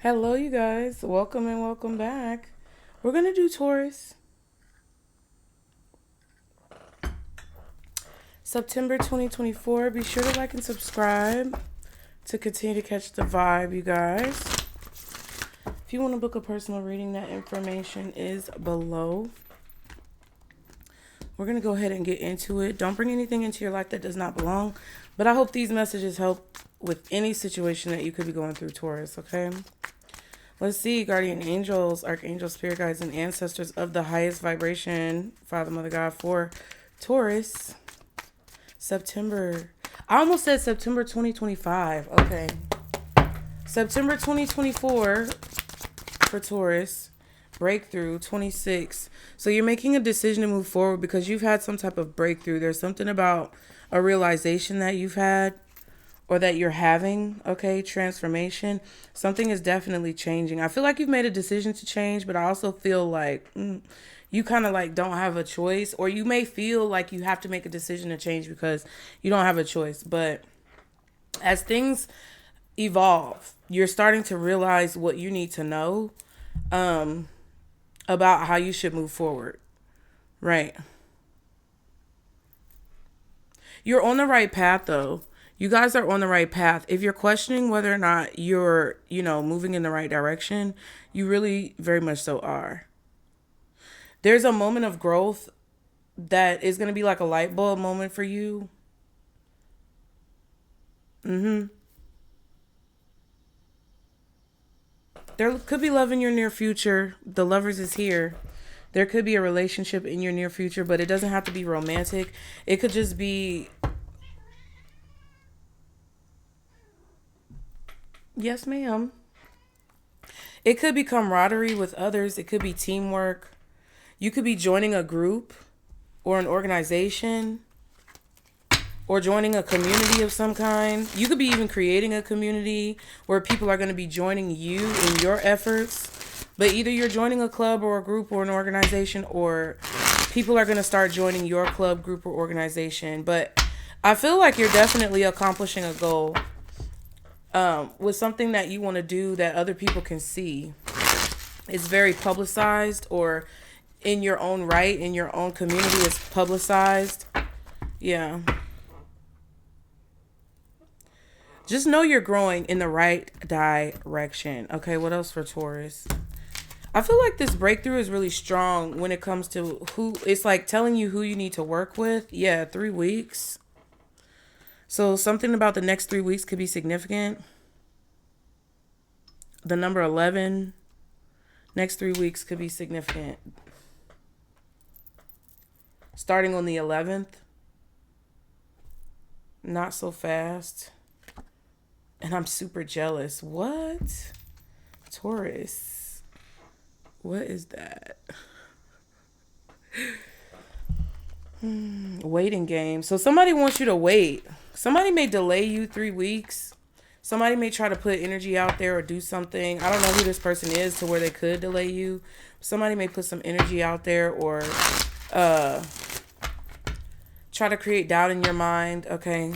Hello, you guys. Welcome and welcome back. We're going to do Taurus. September 2024. Be sure to like and subscribe to continue to catch the vibe, you guys. If you want to book a personal reading, that information is below. We're going to go ahead and get into it. Don't bring anything into your life that does not belong. But I hope these messages help with any situation that you could be going through, Taurus, okay? Let's see, guardian angels, archangels, spirit guides, and ancestors of the highest vibration, Father, Mother, God, for Taurus, September. I almost said September 2025. Okay. September 2024 for Taurus, breakthrough 26. So you're making a decision to move forward because you've had some type of breakthrough. There's something about a realization that you've had or that you're having, okay, transformation. Something is definitely changing. I feel like you've made a decision to change, but I also feel like you kind of like don't have a choice, or you may feel like you have to make a decision to change because you don't have a choice. But as things evolve, you're starting to realize what you need to know about how you should move forward, right? You're on the right path, though. You guys are on the right path. If you're questioning whether or not you're, moving in the right direction, you really very much so are. There's a moment of growth that is going to be like a light bulb moment for you. There could be love in your near future. The lovers is here. There could be a relationship in your near future, but it doesn't have to be romantic. It could just be, yes, ma'am. It could be camaraderie with others. It could be teamwork. You could be joining a group or an organization or joining a community of some kind. You could be even creating a community where people are going to be joining you in your efforts. But either you're joining a club or a group or an organization, or people are going to start joining your club, group, or organization. But I feel like you're definitely accomplishing a goal with something that you want to do that other people can see. It's very publicized, or in your own right, in your own community, it's publicized. Yeah. Just know you're growing in the right direction. Okay, what else for Taurus? I feel like this breakthrough is really strong when it comes to who, it's like telling you who you need to work with. Yeah, 3 weeks. So something about the next 3 weeks could be significant. The number 11, next 3 weeks could be significant. Starting on the 11th, not so fast. And I'm super jealous. What? Taurus. What is that? Waiting game. So somebody wants you to wait. Somebody may delay you 3 weeks. Somebody may try to put energy out there or do something. I don't know who this person is to where they could delay you. Somebody may put some energy out there or try to create doubt in your mind. Okay.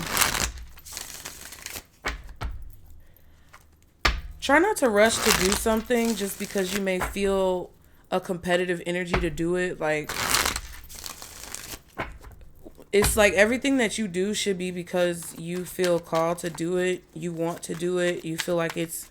Try not to rush to do something just because you may feel a competitive energy to do it. Like, it's like everything that you do should be because you feel called to do it. You want to do it. You feel like it's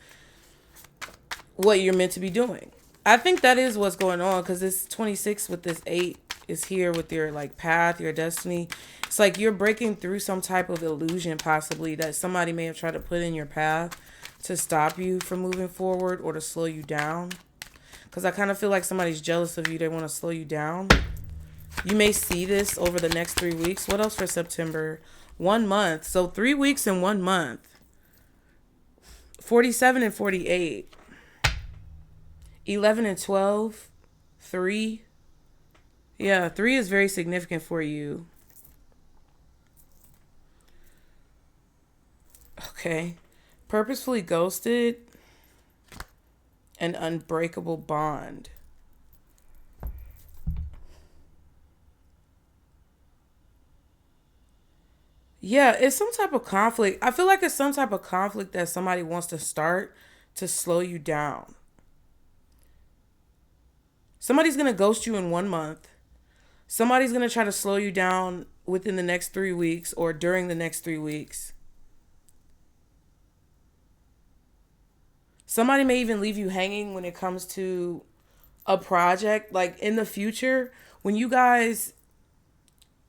what you're meant to be doing. I think that is what's going on, because this 26 with this 8 is here with your like path, your destiny. It's like you're breaking through some type of illusion possibly that somebody may have tried to put in your path to stop you from moving forward or to slow you down. Because I kind of feel like somebody's jealous of you. They want to slow you down. You may see this over the next 3 weeks. What else for September? 1 month. So 3 weeks and 1 month. 47 and 48. 11 and 12. 3. Yeah, 3 is very significant for you. Okay. Purposefully ghosted. An unbreakable bond. Yeah, it's some type of conflict. I feel like it's some type of conflict that somebody wants to start to slow you down. Somebody's going to ghost you in 1 month. Somebody's going to try to slow you down within the next 3 weeks or during the next 3 weeks. Somebody may even leave you hanging when it comes to a project. Like in the future, when you guys,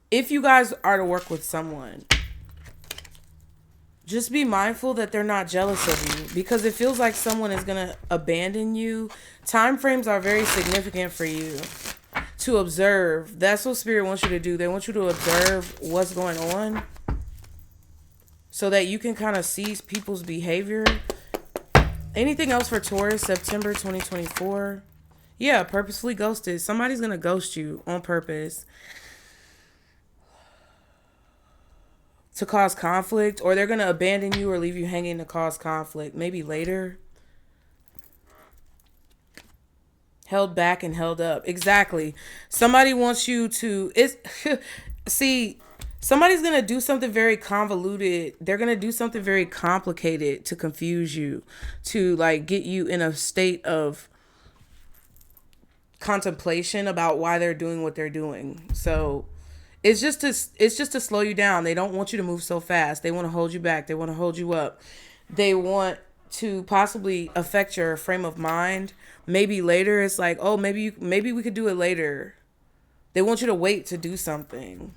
if you guys are to work with someone, just be mindful that they're not jealous of you, because it feels like someone is going to abandon you. Time frames are very significant for you to observe. That's what Spirit wants you to do. They want you to observe what's going on so that you can kind of see people's behavior. Anything else for Taurus, September 2024? Yeah, purposefully ghosted. Somebody's going to ghost you on purpose to cause conflict, or they're going to abandon you or leave you hanging to cause conflict. Maybe later. Held back and held up. Exactly. Somebody wants you to... See, somebody's going to do something very convoluted. They're going to do something very complicated to confuse you, to like get you in a state of contemplation about why they're doing what they're doing. So it's just to slow you down. They don't want you to move so fast. They want to hold you back. They want to hold you up. They want to possibly affect your frame of mind. Maybe later it's like, oh, maybe we could do it later. They want you to wait to do something.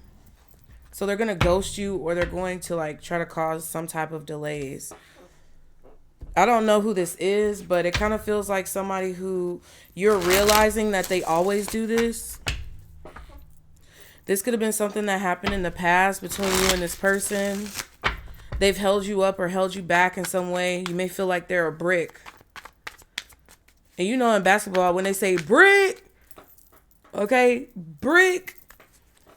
So they're going to ghost you, or they're going to like try to cause some type of delays. I don't know who this is, but it kind of feels like somebody who you're realizing that they always do this. This could have been something that happened in the past between you and this person. They've held you up or held you back in some way. You may feel like they're a brick. And you know in basketball, when they say brick, okay, brick,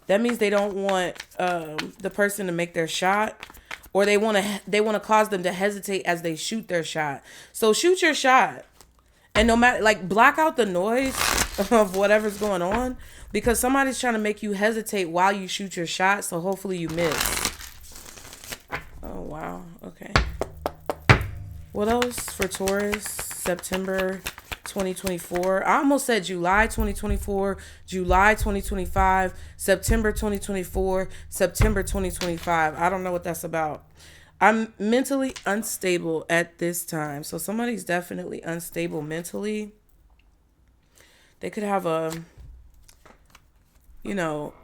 that means they don't want the person to make their shot, or they want to cause them to hesitate as they shoot their shot. So shoot your shot, and no matter, like, block out the noise of whatever's going on, because somebody's trying to make you hesitate while you shoot your shot. So hopefully you miss. Oh wow. Okay. What else for Taurus? September 2024. I almost said July 2024, July 2025, September 2024, September 2025. I don't know what that's about. I'm mentally unstable at this time. So somebody's definitely unstable mentally. They could have a,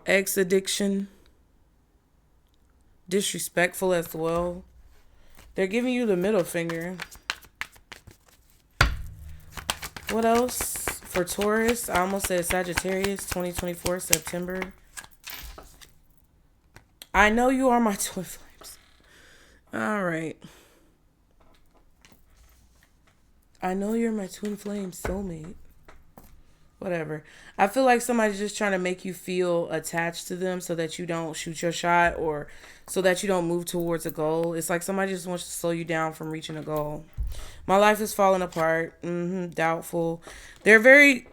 ex addiction. Disrespectful as well. They're giving you the middle finger. What else for Taurus? I almost said Sagittarius 2024 September. I know you are my twin flames. All right. I know you're my twin flame soulmate. Whatever. I feel like somebody's just trying to make you feel attached to them so that you don't shoot your shot, or so that you don't move towards a goal. It's like somebody just wants to slow you down from reaching a goal. My life is falling apart. Doubtful. They're very...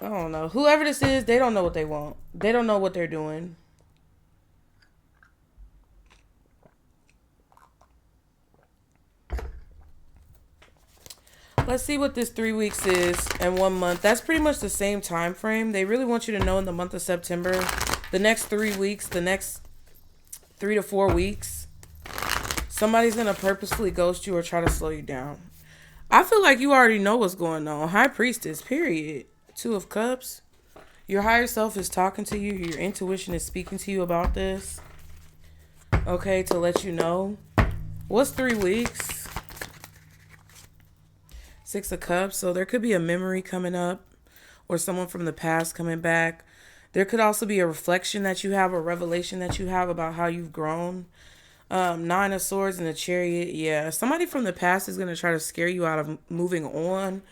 I don't know. Whoever this is, they don't know what they want. They don't know what they're doing. Let's see what this 3 weeks is and 1 month. That's pretty much the same time frame. They really want you to know in the month of September, the next 3 weeks, the next 3 to 4 weeks, somebody's going to purposefully ghost you or try to slow you down. I feel like you already know what's going on. High Priestess, period. 2 of Cups. Your higher self is talking to you. Your intuition is speaking to you about this. Okay, to let you know. What's 3 weeks? 6 of Cups. So there could be a memory coming up, or someone from the past coming back. There could also be a reflection that you have, a revelation that you have about how you've grown. 9 of Swords and the Chariot. Yeah, somebody from the past is going to try to scare you out of moving on,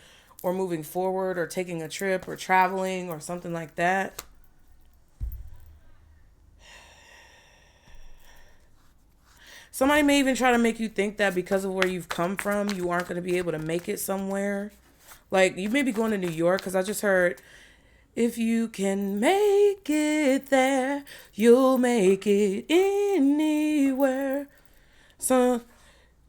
or moving forward, or taking a trip, or traveling, or something like that. Somebody may even try to make you think that because of where you've come from, you aren't going to be able to make it somewhere. Like, you may be going to New York, because I just heard, if you can make it there, you'll make it anywhere. So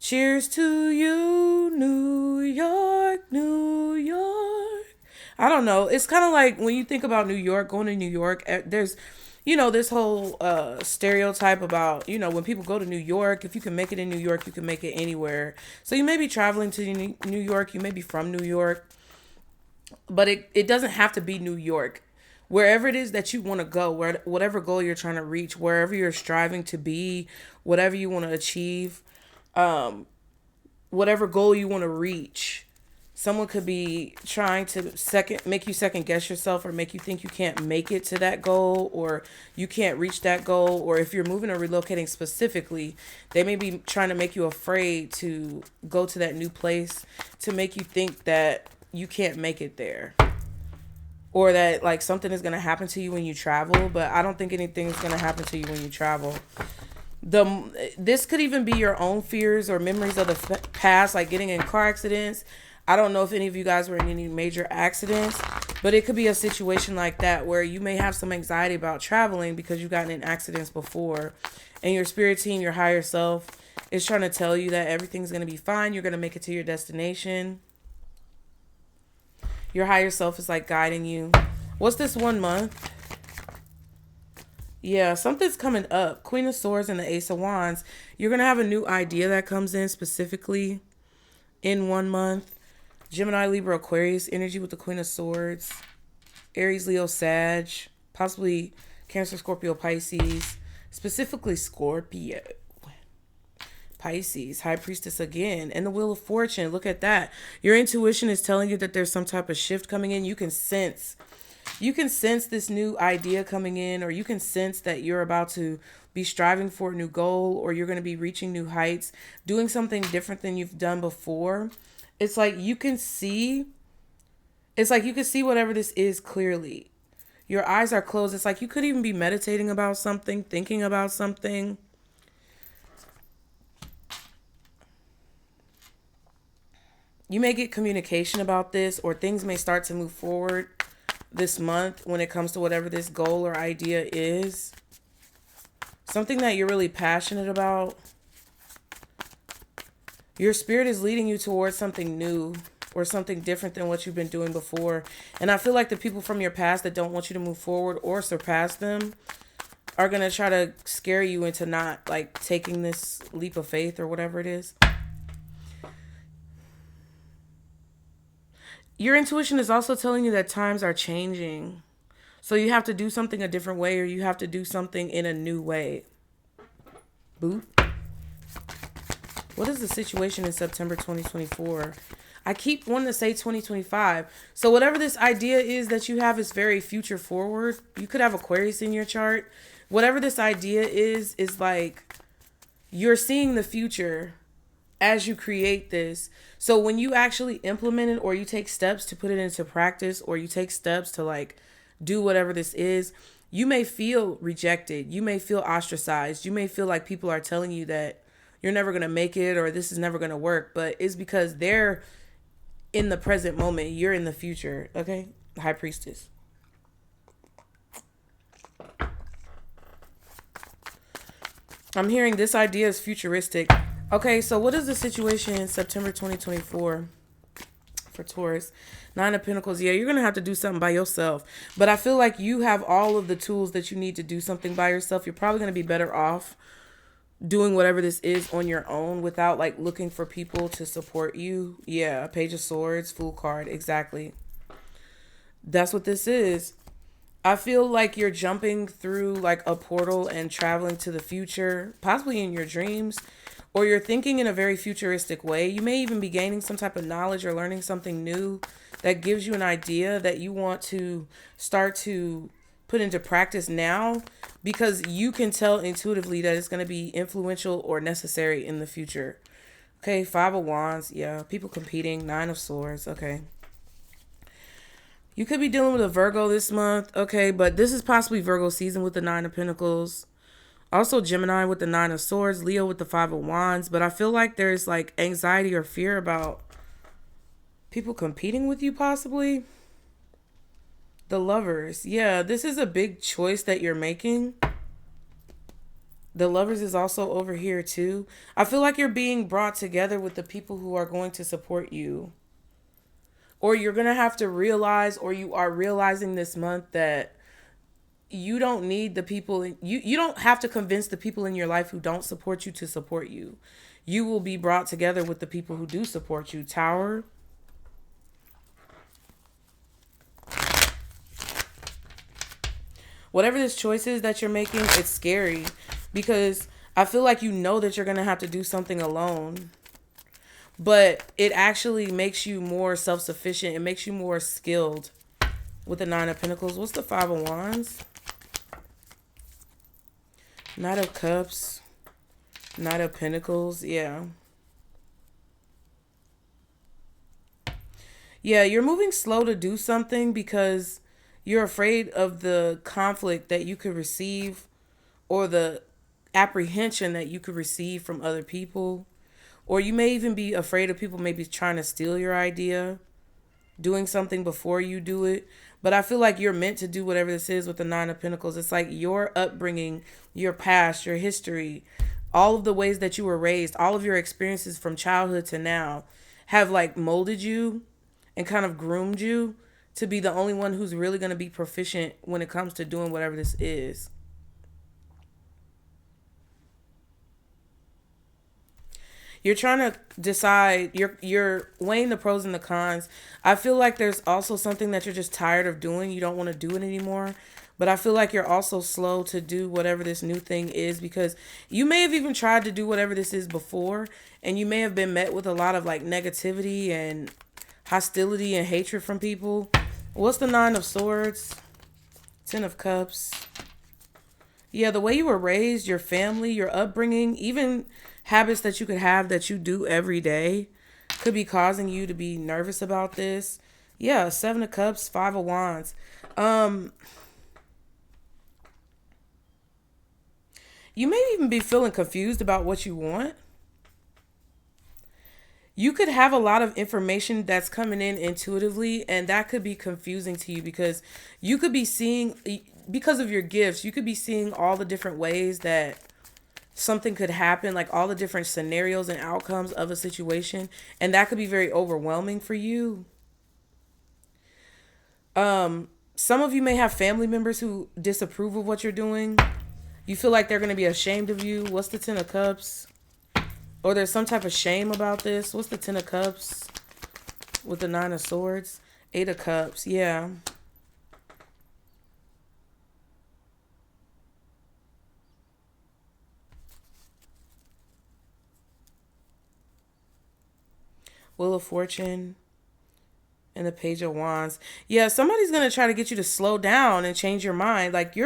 Cheers to you, New York, New York. I don't know. It's kind of like when you think about New York, going to New York, there's, this whole stereotype about, when people go to New York, if you can make it in New York, you can make it anywhere. So you may be traveling to New York, you may be from New York, but it doesn't have to be New York. Wherever it is that you want to go, whatever goal you're trying to reach, wherever you're striving to be, whatever you want to achieve, whatever goal you want to reach. Someone could be trying to make you second guess yourself, or make you think you can't make it to that goal, or you can't reach that goal. Or if you're moving or relocating specifically, they may be trying to make you afraid to go to that new place, to make you think that you can't make it there, or that like something is going to happen to you when you travel. But I don't think anything is going to happen to you when you travel. This could even be your own fears or memories of the past, like getting in car accidents. I don't know if any of you guys were in any major accidents, but it could be a situation like that where you may have some anxiety about traveling because you've gotten in accidents before, and your spirit team, your higher self, is trying to tell you that everything's going to be fine. You're going to make it to your destination. Your higher self is like guiding you. What's this 1 month? Yeah, something's coming up. Queen of Swords and the Ace of Wands. You're going to have a new idea that comes in specifically in 1 month. Gemini, Libra, Aquarius energy with the Queen of Swords. Aries, Leo, Sag. Possibly Cancer, Scorpio, Pisces. Specifically Scorpio. Pisces, High Priestess again. And the Wheel of Fortune. Look at that. Your intuition is telling you that there's some type of shift coming in. You can sense this new idea coming in, or you can sense that you're about to be striving for a new goal, or you're going to be reaching new heights, doing something different than you've done before. It's like you can see whatever this is clearly. Your eyes are closed. It's like you could even be meditating about something, thinking about something. You may get communication about this, or things may start to move forward this month when it comes to whatever this goal or idea is. Something that you're really passionate about. Your spirit is leading you towards something new or something different than what you've been doing before. And I feel like the people from your past that don't want you to move forward or surpass them are going to try to scare you into not like taking this leap of faith or whatever it is. Your intuition is also telling you that times are changing. So you have to do something a different way, or you have to do something in a new way. Boop. What is the situation in September 2024? I keep wanting to say 2025. So whatever this idea is that you have is very future forward. You could have Aquarius in your chart. Whatever this idea is like you're seeing the future as you create this. So when you actually implement it, or you take steps to put it into practice, or you take steps to like do whatever this is, you may feel rejected. You may feel ostracized. You may feel like people are telling you that you're never going to make it, or this is never going to work. But it's because they're in the present moment. You're in the future. Okay? High Priestess. I'm hearing this idea is futuristic. Okay, so what is the situation in September 2024 for Taurus? 9 of Pentacles. Yeah, you're going to have to do something by yourself. But I feel like you have all of the tools that you need to do something by yourself. You're probably going to be better off doing whatever this is on your own without like looking for people to support you. Yeah, Page of Swords, Fool card. Exactly. That's what this is. I feel like you're jumping through like a portal and traveling to the future, possibly in your dreams. Or you're thinking in a very futuristic way. You may even be gaining some type of knowledge or learning something new that gives you an idea that you want to start to put into practice now, because you can tell intuitively that it's going to be influential or necessary in the future. Okay, 5 of Wands. Yeah, people competing. 9 of Swords. Okay. You could be dealing with a Virgo this month. Okay, but this is possibly Virgo season with the 9 of Pentacles. Also Gemini with the 9 of Swords, Leo with the 5 of Wands. But I feel like there's like anxiety or fear about people competing with you possibly. The Lovers. Yeah, this is a big choice that you're making. The Lovers is also over here too. I feel like you're being brought together with the people who are going to support you. Or you're going to have to realize, or you are realizing this month, that you don't need the people you don't have to convince the people in your life who don't support you to support you. You will be brought together with the people who do support you. Tower. Whatever this choice is that you're making, it's scary because I feel like you know that you're going to have to do something alone. But it actually makes you more self-sufficient. It makes you more skilled with the Nine of Pentacles. What's the Five of Wands? Knight of Cups. Knight of Pentacles. Yeah. Yeah, you're moving slow to do something because you're afraid of the conflict that you could receive or the apprehension that you could receive from other people. Or you may even be afraid of people maybe trying to steal your idea, doing something before you do it. But I feel like you're meant to do whatever this is with the Nine of Pentacles. It's like your upbringing, your past, your history, all of the ways that you were raised, all of your experiences from childhood to now have like molded you and kind of groomed you to be the only one who's really going to be proficient when it comes to doing whatever this is. You're trying to decide, you're weighing the pros and the cons. I feel like there's also something that you're just tired of doing. You don't want to do it anymore. But I feel like you're also slow to do whatever this new thing is because you may have even tried to do whatever this is before, and you may have been met with a lot of like negativity and hostility and hatred from people. What's the Nine of Swords? Ten of Cups. Yeah, the way you were raised, your family, your upbringing, even habits that you could have that you do every day could be causing you to be nervous about this. Yeah, Seven of Cups, Five of Wands. You may even be feeling confused about what you want. You could have a lot of information that's coming in intuitively, and that could be confusing to you because you could be seeing, because of your gifts, you could be seeing all the different ways that something could happen, like all the different scenarios and outcomes of a situation, and that could be very overwhelming for you. Some of you may have family members who disapprove of what you're doing. You feel like they're going to be ashamed of you. What's the Ten of Cups? Or there's some type of shame about this. What's the Ten of Cups with the Nine of Swords? Eight of Cups. Yeah. Wheel of Fortune and the Page of Wands. Yeah, somebody's going to try to get you to slow down and change your mind. Like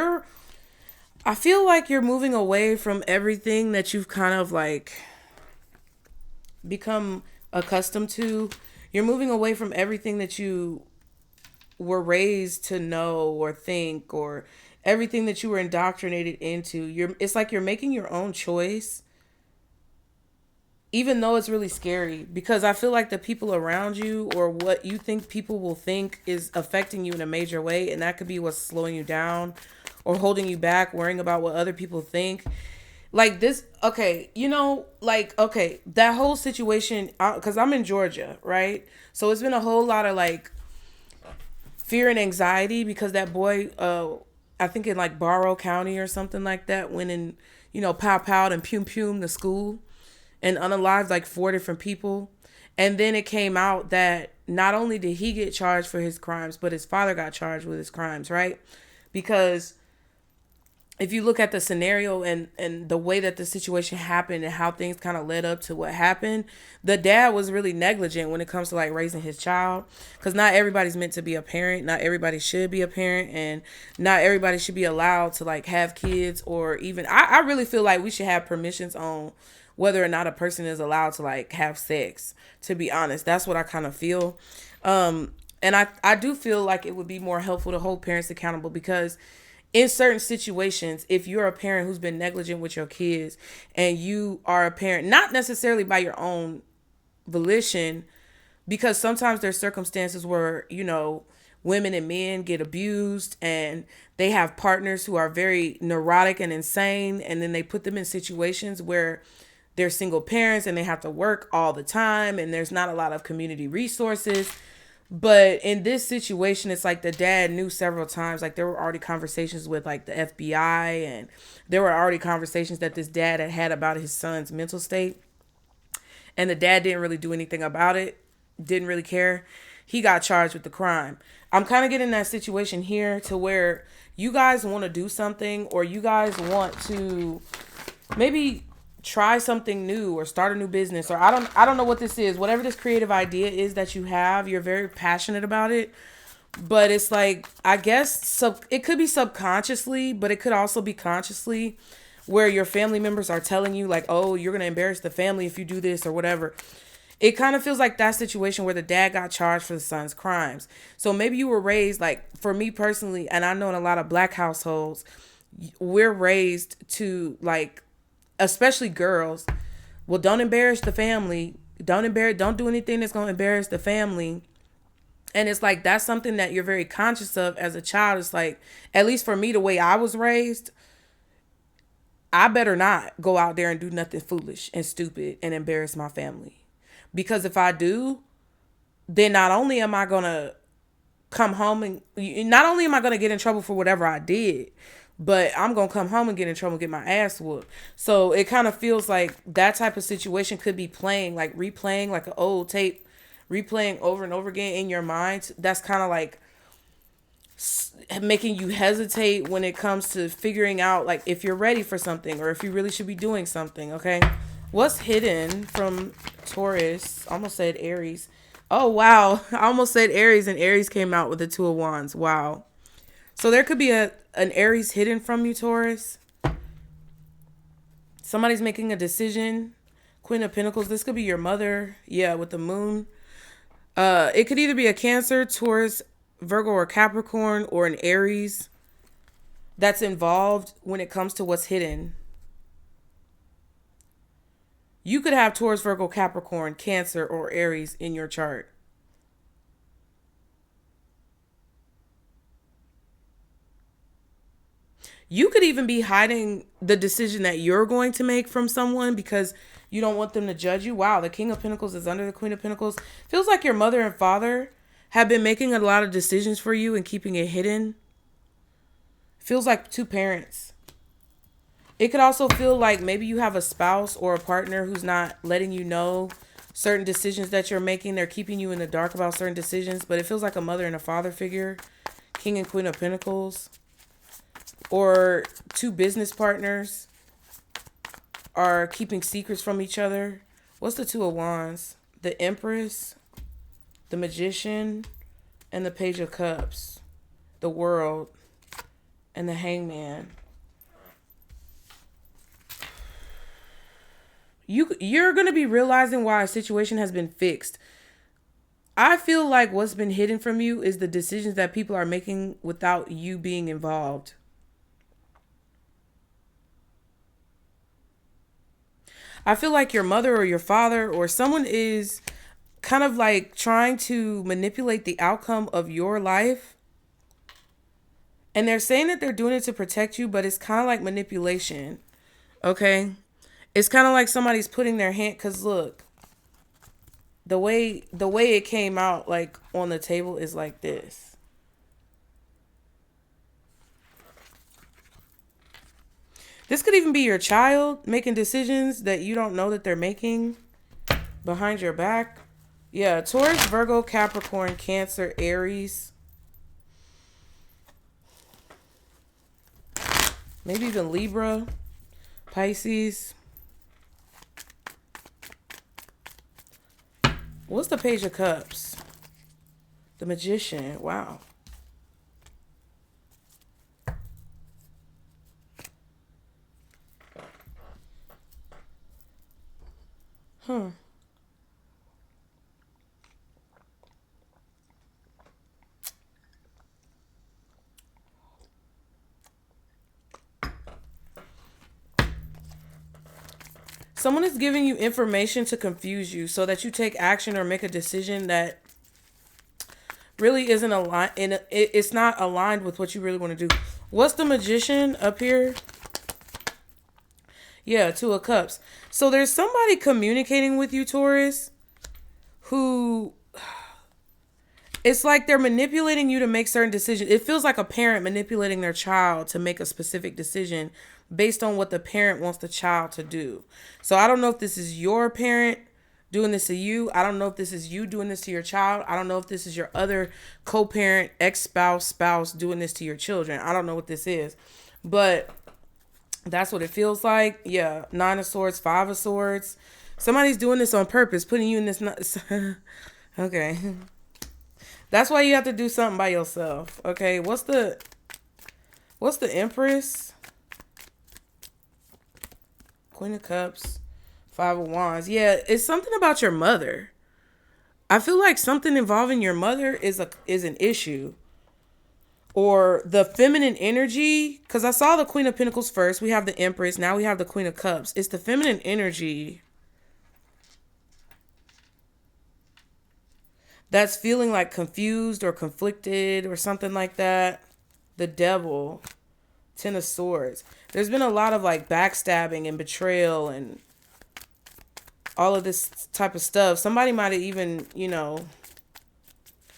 I feel like you're moving away from everything that you've kind of like become accustomed to. You're moving away from everything that you were raised to know or think, or everything that you were indoctrinated into. It's like you're making your own choice, even though it's really scary, because I feel like the people around you or what you think people will think is affecting you in a major way, and that could be what's slowing you down or holding you back, worrying about what other people think. Like this, okay, okay, that whole situation, because I'm in Georgia, right? So it's been a whole lot of like fear and anxiety because that boy, I think in like Barrow County or something like that, went and, pow and pum the school and unalived like 4 different people. And then it came out that not only did he get charged for his crimes, but his father got charged with his crimes, right? Because if you look at the scenario and the way that the situation happened and how things kind of led up to what happened, the dad was really negligent when it comes to like raising his child, because not everybody's meant to be a parent. Not everybody should be a parent, and not everybody should be allowed to like have kids, or even, I really feel like we should have permissions on whether or not a person is allowed to like have sex, to be honest. That's what I kind of feel. And I do feel like it would be more helpful to hold parents accountable, because in certain situations, if you're a parent who's been negligent with your kids and you are a parent, not necessarily by your own volition, because sometimes there's circumstances where, women and men get abused, and they have partners who are very neurotic and insane, and then they put them in situations where they're single parents and they have to work all the time, and there's not a lot of community resources. But in this situation, it's like the dad knew several times, like there were already conversations with like the FBI, and there were already conversations that this dad had had about his son's mental state. And the dad didn't really do anything about it, didn't really care. He got charged with the crime. I'm kind of getting that situation here to where you guys want to do something, or you guys want to maybe try something new or start a new business, or I don't know what this is. Whatever this creative idea is that you have, you're very passionate about it. But it's like, I guess it could be subconsciously, but it could also be consciously, where your family members are telling you like, oh, you're going to embarrass the family if you do this or whatever. It kind of feels like that situation where the dad got charged for the son's crimes. So maybe you were raised, like for me personally, and I know in a lot of Black households, we're raised to like, especially girls, well, don't embarrass the family. Don't do anything that's going to embarrass the family. And it's like, that's something that you're very conscious of as a child. It's like, at least for me, the way I was raised, I better not go out there and do nothing foolish and stupid and embarrass my family. Because if I do, then not only am I going to come home and not only am I going to get in trouble for whatever I did, but I'm going to come home and get in trouble and get my ass whooped. So it kind of feels like that type of situation could be replaying like an old tape, replaying over and over again in your mind. That's kind of like making you hesitate when it comes to figuring out like if you're ready for something or if you really should be doing something. Okay. What's hidden from Taurus? I almost said Aries. Oh, wow. I almost said Aries, and Aries came out with the Two of Wands. Wow. So there could be an Aries hidden from you, Taurus. Somebody's making a decision. Queen of Pentacles. This could be your mother. Yeah, with the moon. It could either be a Cancer, Taurus, Virgo, or Capricorn, or an Aries that's involved when it comes to what's hidden. You could have Taurus, Virgo, Capricorn, Cancer, or Aries in your chart. You could even be hiding the decision that you're going to make from someone because you don't want them to judge you. Wow, the King of Pentacles is under the Queen of Pentacles. Feels like your mother and father have been making a lot of decisions for you and keeping it hidden. Feels like two parents. It could also feel like maybe you have a spouse or a partner who's not letting you know certain decisions that you're making. They're keeping you in the dark about certain decisions, but it feels like a mother and a father figure. King and Queen of Pentacles. Or two business partners are keeping secrets from each other. What's the Two of Wands? The Empress, the Magician, and the Page of Cups. The World, and the Hangman. You're going to be realizing why a situation has been fixed. I feel like what's been hidden from you is the decisions that people are making without you being involved. I feel like your mother or your father or someone is kind of like trying to manipulate the outcome of your life. And they're saying that they're doing it to protect you, but it's kind of like manipulation. Okay? It's kind of like somebody's putting their hand, because look, the way it came out like on the table is like this. This could even be your child making decisions that you don't know that they're making behind your back. Yeah, Taurus, Virgo, Capricorn, Cancer, Aries. Maybe even Libra, Pisces. What's the Page of Cups? The Magician. Wow. Huh. Someone is giving you information to confuse you so that you take action or make a decision that really isn't aligned, and it's not aligned with what you really want to do. What's the Magician up here? Yeah, Two of Cups. So there's somebody communicating with you, Taurus, who it's like they're manipulating you to make certain decisions. It feels like a parent manipulating their child to make a specific decision based on what the parent wants the child to do. So I don't know if this is your parent doing this to you. I don't know if this is you doing this to your child. I don't know if this is your other co-parent, ex-spouse, spouse doing this to your children. I don't know what this is. But that's what it feels like. Yeah, Nine of Swords, Five of Swords. Somebody's doing this on purpose, putting you in this... Okay. That's why you have to do something by yourself. Okay, what's the Empress? Queen of Cups, Five of Wands. Yeah, it's something about your mother. I feel like something involving your mother is an issue. Or the feminine energy, because I saw the Queen of Pentacles first. We have the Empress. Now we have the Queen of Cups. It's the feminine energy that's feeling like confused or conflicted or something like that. The Devil, Ten of Swords. There's been a lot of like backstabbing and betrayal and all of this type of stuff. Somebody might have even,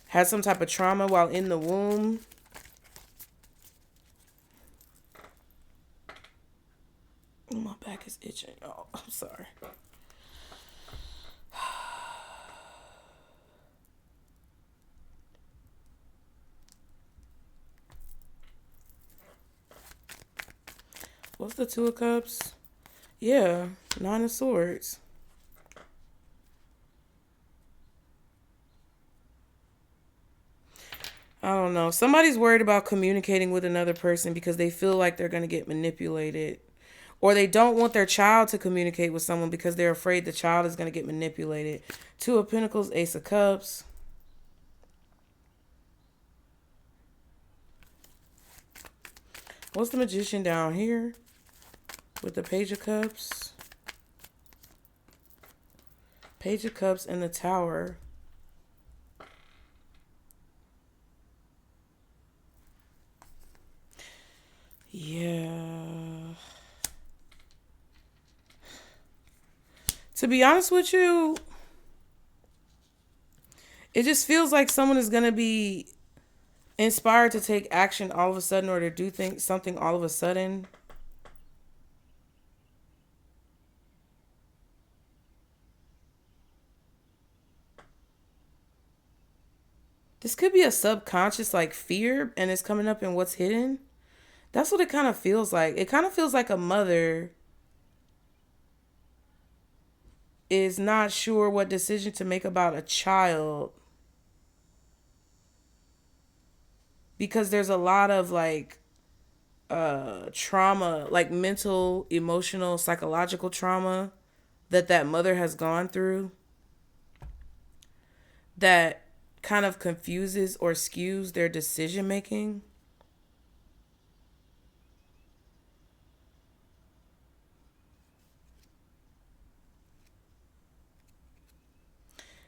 had some type of trauma while in the womb. My back is itching. Oh, I'm sorry. What's the Two of Cups? Yeah, Nine of Swords. I don't know. Somebody's worried about communicating with another person because they feel like they're going to get manipulated. Or they don't want their child to communicate with someone because they're afraid the child is going to get manipulated. Two of Pentacles, Ace of Cups. What's the Magician down here? With the Page of Cups. Page of Cups and the Tower. Yeah. To be honest with you, it just feels like someone is going to be inspired to take action all of a sudden or to do something all of a sudden. This could be a subconscious like fear and it's coming up in what's hidden. That's what it kind of feels like. It kind of feels like a mother is not sure what decision to make about a child because there's a lot of like trauma, like mental, emotional, psychological trauma that mother has gone through that kind of confuses or skews their decision making.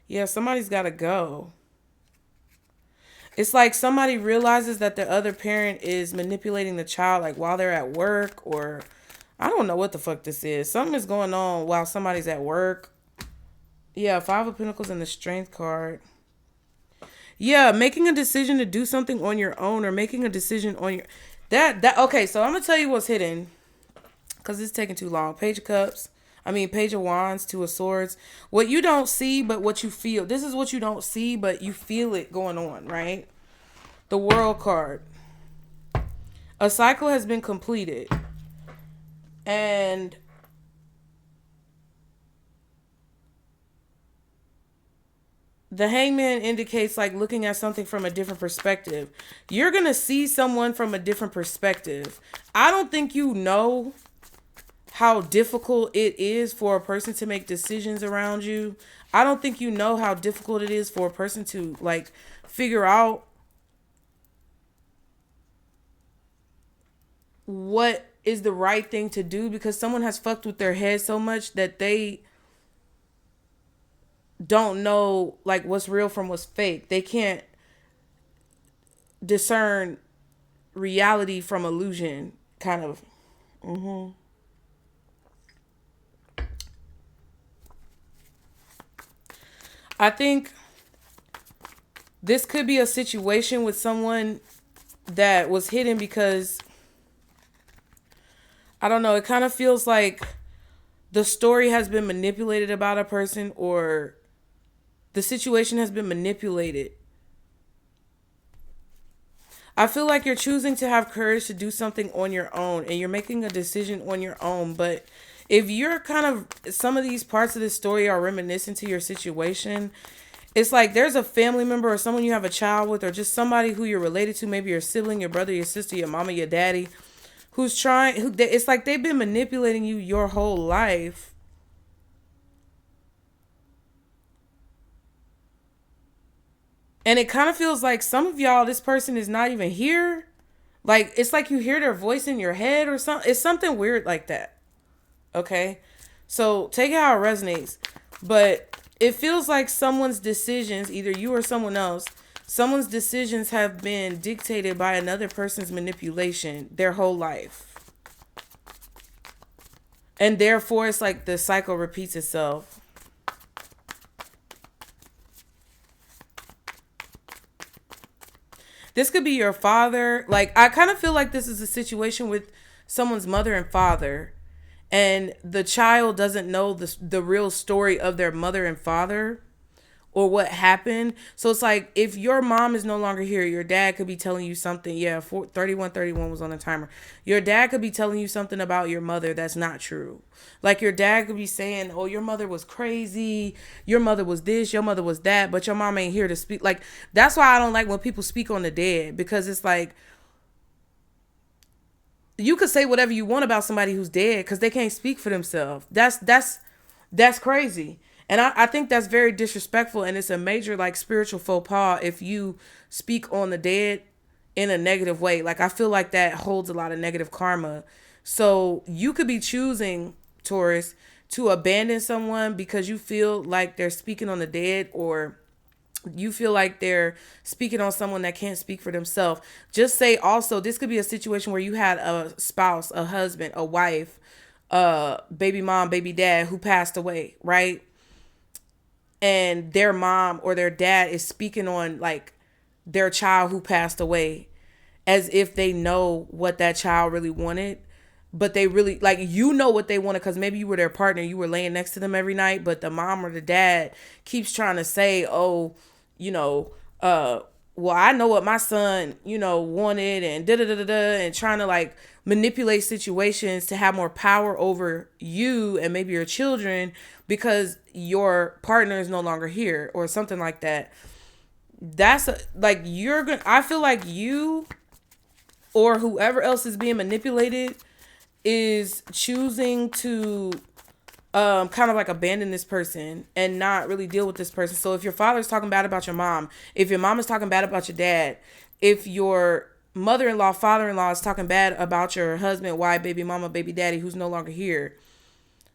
Yeah, somebody's got to go. It's like somebody realizes that the other parent is manipulating the child like while they're at work, or I don't know what the fuck this is. Something is going on while somebody's at work. Yeah, Five of Pentacles and the Strength card. Yeah, making a decision to do something on your own or making a decision on your... Okay, so I'm going to tell you what's hidden because it's taking too long. Page of Cups. Page of Wands, Two of Swords. What you don't see, but what you feel. This is what you don't see, but you feel it going on, right? The World card. A cycle has been completed. And the Hangman indicates like looking at something from a different perspective. You're going to see someone from a different perspective. I don't think you know how difficult it is for a person to make decisions around you. I don't think you know how difficult it is for a person to like figure out what is the right thing to do because someone has fucked with their head so much that they don't know like what's real from what's fake. They can't discern reality from illusion, kind of. I think this could be a situation with someone that was hidden because, I don't know, it kind of feels like the story has been manipulated about a person, or the situation has been manipulated. I feel like you're choosing to have courage to do something on your own, and you're making a decision on your own. But if you're kind of, some of these parts of this story are reminiscent to your situation, it's like there's a family member or someone you have a child with, or just somebody who you're related to, maybe your sibling, your brother, your sister, your mama, your daddy, who's trying, it's like they've been manipulating you your whole life. And it kind of feels like some of y'all, this person is not even here. Like, it's like you hear their voice in your head or something. It's something weird like that. Okay? So take it how it resonates. But it feels like someone's decisions, either you or someone else, someone's decisions have been dictated by another person's manipulation their whole life. And therefore, it's like the cycle repeats itself. This could be your father. Like, I kind of feel like this is a situation with someone's mother and father, and the child doesn't know the real story of their mother and father, or what happened. So it's like, if your mom is no longer here, your dad could be telling you something. Yeah, 3131 was on the timer. Your dad could be telling you something about your mother that's not true. Like, your dad could be saying, oh, your mother was crazy, your mother was this, your mother was that, but your mom ain't here to speak. Like, that's why I don't like when people speak on the dead, because it's like, you could say whatever you want about somebody who's dead because they can't speak for themselves. That's crazy. And I think that's very disrespectful, and it's a major, like, spiritual faux pas if you speak on the dead in a negative way. Like, I feel like that holds a lot of negative karma. So you could be choosing, Taurus, to abandon someone because you feel like they're speaking on the dead, or you feel like they're speaking on someone that can't speak for themselves. Just say also, this could be a situation where you had a spouse, a husband, a wife, baby mom, baby dad who passed away, right? And their mom or their dad is speaking on, like, their child who passed away, as if they know what that child really wanted. But they really, like, you know what they wanted because maybe you were their partner, you were laying next to them every night, but the mom or the dad keeps trying to say, oh, well, I know what my son, wanted, and da-da-da-da-da, and trying to, like, manipulate situations to have more power over you and maybe your children because your partner is no longer here or something like that. That's like, I feel like you or whoever else is being manipulated is choosing to kind of like abandon this person and not really deal with this person. So if your father's talking bad about your mom, if your mom is talking bad about your dad, if your mother-in-law, father-in-law is talking bad about your husband, wife, baby mama, baby daddy who's no longer here,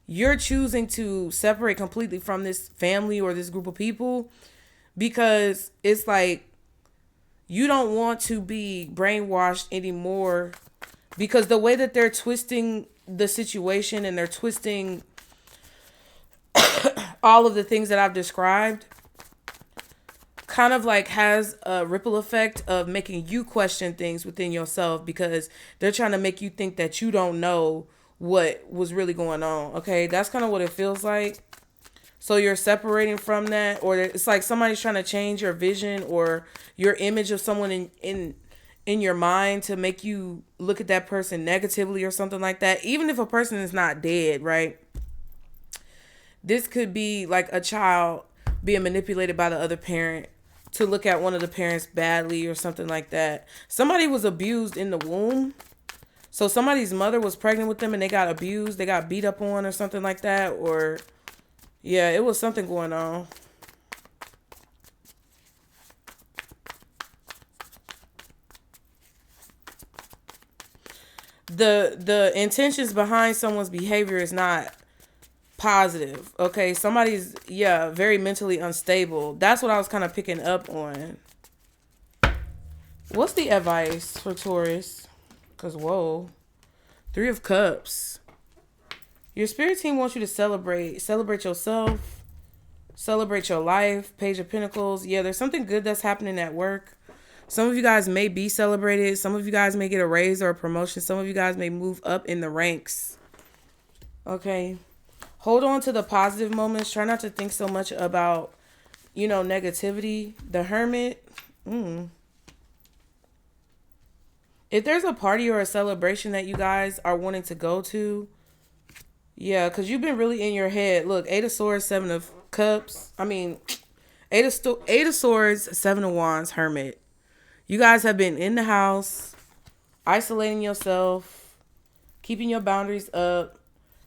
you're choosing to separate completely from this family or this group of people because it's like you don't want to be brainwashed anymore, because the way that they're twisting the situation and they're twisting all of the things that I've described kind of like has a ripple effect of making you question things within yourself, because they're trying to make you think that you don't know what was really going on. Okay, that's kind of what it feels like. So you're separating from that, or it's like somebody's trying to change your vision or your image of someone in your mind to make you look at that person negatively or something like that. Even if a person is not dead, right? This could be like a child being manipulated by the other parent to look at one of the parents badly or something like that. Somebody was abused in the womb. So somebody's mother was pregnant with them and they got abused. They got beat up on or something like that. Or, yeah, it was something going on. The intentions behind someone's behavior is not positive. Okay, somebody's very mentally unstable. That's what I was kind of picking up on. What's the advice for Taurus? Because, whoa. 3 of Cups. Your spirit team wants you to celebrate. Celebrate yourself. Celebrate your life. Page of Pentacles. Yeah, there's something good that's happening at work. Some of you guys may be celebrated. Some of you guys may get a raise or a promotion. Some of you guys may move up in the ranks. Okay. Hold on to the positive moments. Try not to think so much about, negativity. The Hermit. If there's a party or a celebration that you guys are wanting to go to, yeah, because you've been really in your head. Look, 8 of Swords, 7 of Cups. I mean, 8 of Swords, 7 of Wands, Hermit. You guys have been in the house, isolating yourself, keeping your boundaries up.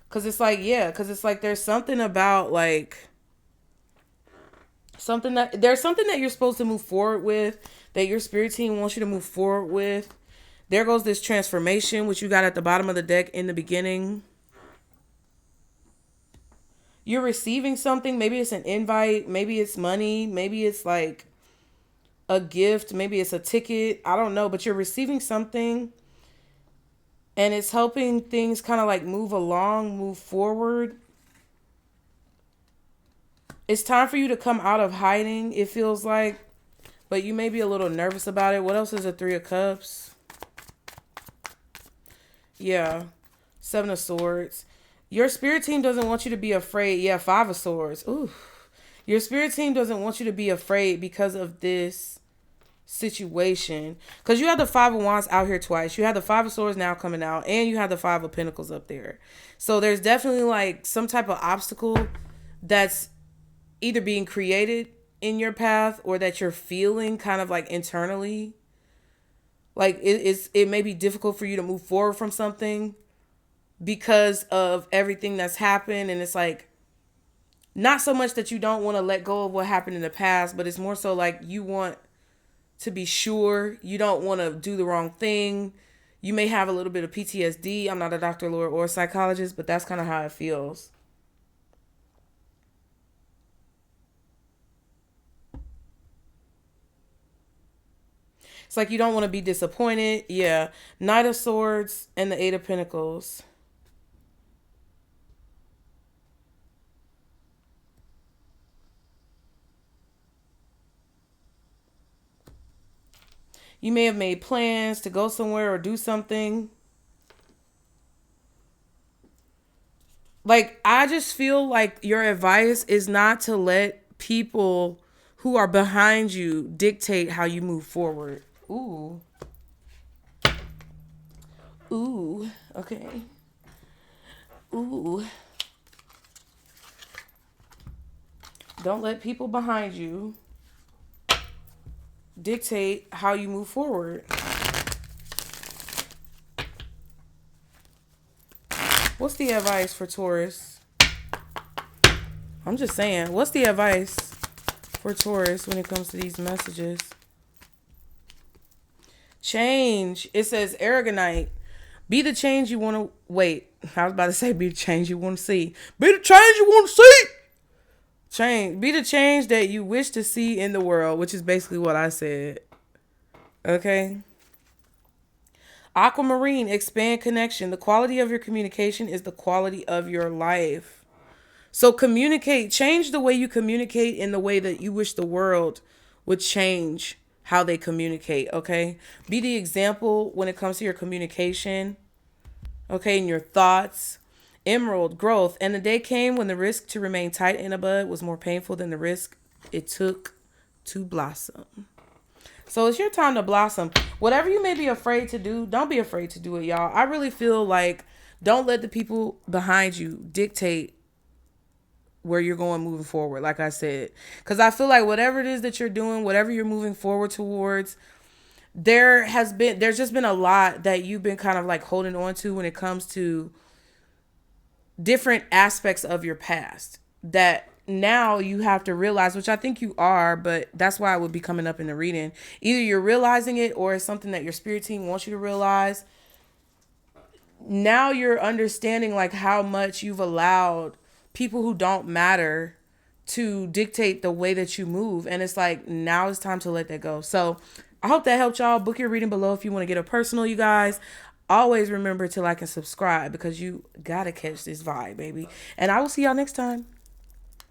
Because it's like, there's something about, there's something that you're supposed to move forward with, that your spirit team wants you to move forward with. There goes this transformation, which you got at the bottom of the deck in the beginning. You're receiving something. Maybe it's an invite. Maybe it's money. Maybe it's like a gift. Maybe it's a ticket. I don't know. But you're receiving something. And it's helping things kind of like move along, move forward. It's time for you to come out of hiding, it feels like. But you may be a little nervous about it. What else is a 3 of Cups? Yeah. 7 of Swords. Your spirit team doesn't want you to be afraid. Yeah, 5 of Swords. Ooh. Your spirit team doesn't want you to be afraid because of this situation. Because you have the 5 of Wands out here twice. You have the 5 of Swords now coming out. And you have the 5 of Pentacles up there. So there's definitely like some type of obstacle that's either being created in your path or that you're feeling kind of like internally. Like it may be difficult for you to move forward from something because of everything that's happened. And it's like, not so much that you don't want to let go of what happened in the past, but it's more so like you want to be sure. You don't want to do the wrong thing. You may have a little bit of PTSD. I'm not a doctor, lawyer, or a psychologist, but that's kind of how it feels. It's like you don't want to be disappointed. Yeah. Knight of Swords and the 8 of Pentacles. You may have made plans to go somewhere or do something. Like, I just feel like your advice is not to let people who are behind you dictate how you move forward. Ooh. Ooh. Okay. Ooh. Don't let people behind you dictate how you move forward. What's the advice for Taurus? I'm just saying, what's the advice for Taurus when it comes to these messages? Change. It says Aragonite. Be the change you want to... Wait, I was about to say be the change you want to see. Be the change you want to see! Change. Be the change that you wish to see in the world, which is basically what I said. Okay? Aquamarine, expand connection. The quality of your communication is the quality of your life. So communicate. Change the way you communicate in the way that you wish the world would change how they communicate, okay? Be the example when it comes to your communication, okay, and your thoughts. Emerald, growth. And the day came when the risk to remain tight in a bud was more painful than the risk it took to blossom. So it's your time to blossom. Whatever you may be afraid to do, don't be afraid to do it, y'all. I really feel like don't let the people behind you dictate where you're going moving forward, like I said. Because I feel like whatever it is that you're doing, whatever you're moving forward towards, there's just been a lot that you've been kind of like holding on to when it comes to different aspects of your past that now you have to realize, which I think you are, but that's why it would be coming up in the reading. Either you're realizing it or it's something that your spirit team wants you to realize. Now you're understanding like how much you've allowed people who don't matter to dictate the way that you move. And it's like, now it's time to let that go. So I hope that helped y'all. Book your reading below if you want to get a personal, you guys. Always remember to like and subscribe because you gotta catch this vibe, baby. And I will see y'all next time.